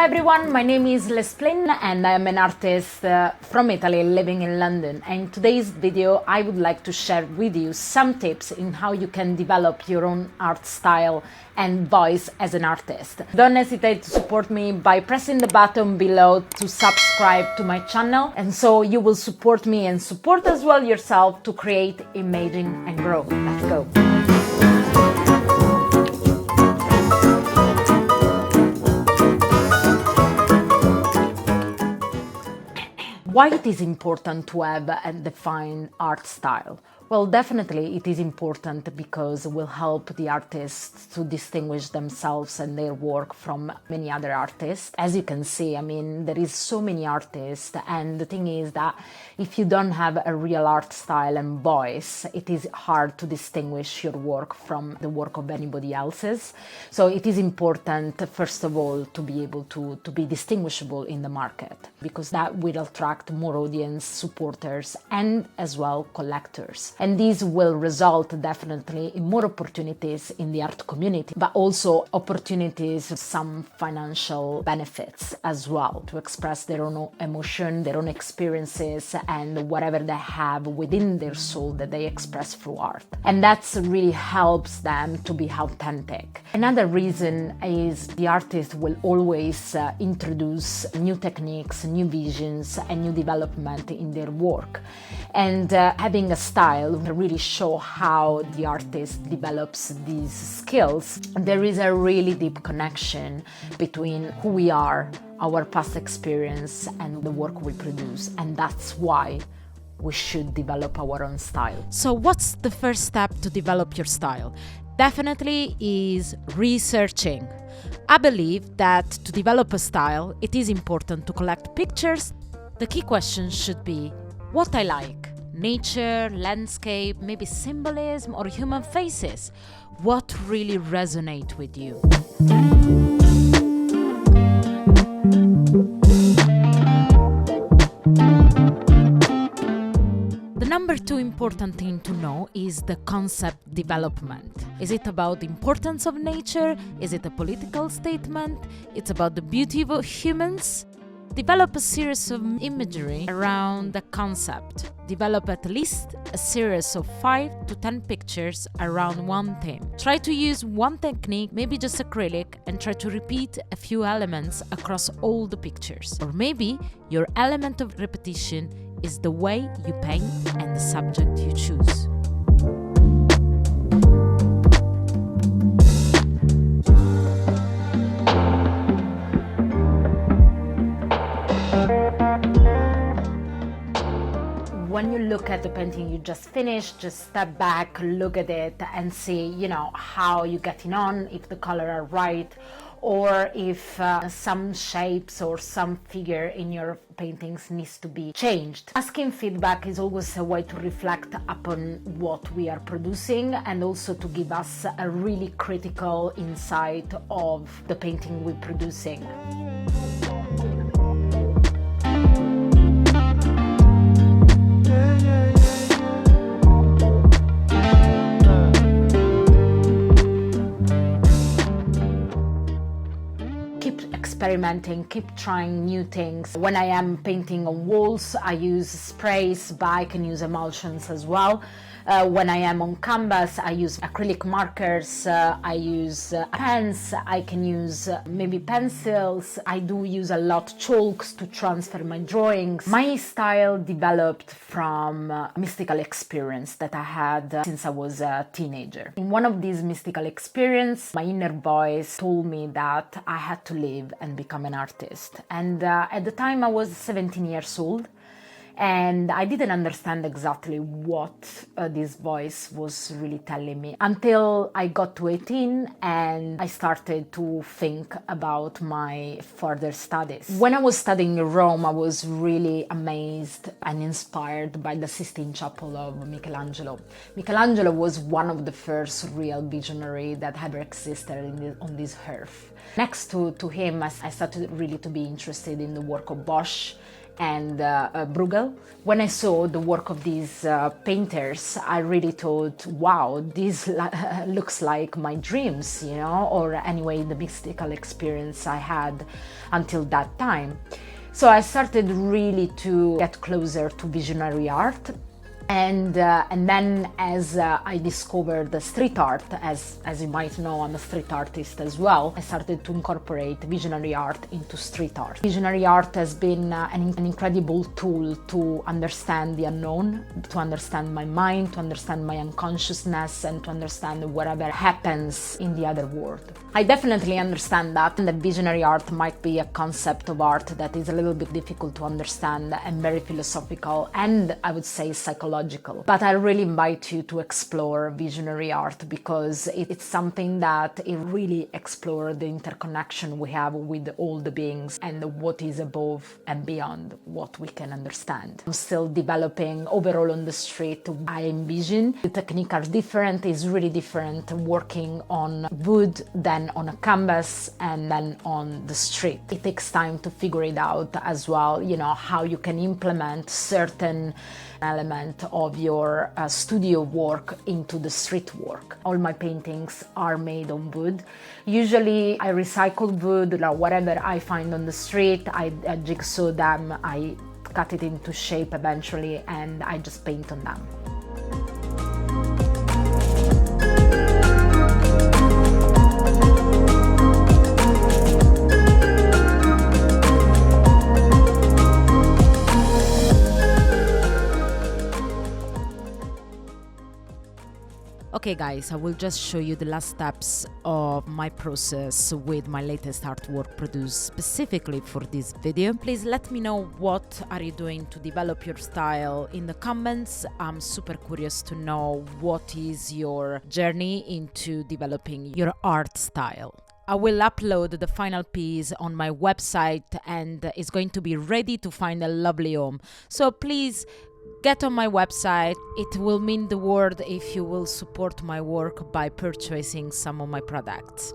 everyone, my name is Lesplin and I am an artist from Italy living in London. And in today's video I would like to share with you some tips in how you can develop your own art style and voice as an artist. Don't hesitate to support me by pressing the button below to subscribe to my channel, and so you will support me and support as well yourself to create, imagine and grow. Let's go! Why it is important to have a defined art style? Well, definitely it is important because it will help the artists to distinguish themselves and their work from many other artists. As you can see, I mean, there is so many artists, and the thing is that if you don't have a real art style and voice, it is hard to distinguish your work from the work of anybody else's. So it is important, first of all, to be able to be distinguishable in the market, because that will attract more audience, supporters, and as well collectors. And these will result definitely in more opportunities in the art community, but also opportunities, some financial benefits as well, to express their own emotion, their own experiences, and whatever they have within their soul that they express through art. And that really helps them to be authentic. Another reason is the artist will always introduce new techniques, new visions, and new development in their work. And having a style will really show how the artist develops these skills. There is a really deep connection between who we are, our past experience, and the work we produce. And that's why we should develop our own style. So what's the first step to develop your style? Definitely is researching. I believe that to develop a style, it is important to collect pictures. The key question should be what I like. Nature, landscape, maybe symbolism or human faces. What really resonates with you? The number two important thing to know is the concept development. Is it about the importance of nature? Is it a political statement? It's about the beauty of humans? Develop a series of imagery around the concept. Develop at least a series of 5 to 10 pictures around one theme. Try to use one technique, maybe just acrylic, and try to repeat a few elements across all the pictures. Or maybe your element of repetition is the way you paint and the subject you choose. When you look at the painting you just finished, just step back, look at it and see, how you're getting on, if the color are right, or if some shapes or some figure in your paintings needs to be changed. Asking feedback is always a way to reflect upon what we are producing and also to give us a really critical insight of the painting we're producing. Experimenting, keep trying new things. When I am painting on walls, I use sprays, but I can use emulsions as well. When I am on canvas, I use acrylic markers, I use pens, I can use maybe pencils. I do use a lot chalks to transfer my drawings. My style developed from a mystical experience that I had since I was a teenager. In one of these mystical experiences, my inner voice told me that I had to live and become an artist. And at the time I was 17 years old. And I didn't understand exactly what this voice was really telling me until I got to 18 and I started to think about my further studies. When I was studying in Rome, I was really amazed and inspired by the Sistine Chapel of Michelangelo. Michelangelo was one of the first real visionary that ever existed on this earth. Next to him, I started really to be interested in the work of Bosch and Bruegel. When I saw the work of these painters, I really thought, wow, this looks like my dreams, or anyway, the mystical experience I had until that time. So I started really to get closer to visionary art. And then as I discovered the street art, as you might know, I'm a street artist as well, I started to incorporate visionary art into street art. Visionary art has been an incredible tool to understand the unknown, to understand my mind, to understand my unconsciousness, and to understand whatever happens in the other world. I definitely understand that visionary art might be a concept of art that is a little bit difficult to understand and very philosophical and, I would say, psychological. But I really invite you to explore visionary art because it's something that it really explores the interconnection we have with all the beings and what is above and beyond what we can understand. I'm still developing overall on the street. I envision the techniques are different, it's really different working on wood than on a canvas and then on the street. It takes time to figure it out as well, how you can implement certain element of your studio work into the street work. All my paintings are made on wood. Usually I recycle wood or whatever I find on the street, I jigsaw them, I cut it into shape eventually, and I just paint on them. Okay guys, I will just show you the last steps of my process with my latest artwork produced specifically for this video. Please let me know what are you doing to develop your style in the comments. I'm super curious to know what is your journey into developing your art style. I will upload the final piece on my website and it's going to be ready to find a lovely home. So please get on my website. It will mean the world if you will support my work by purchasing some of my products.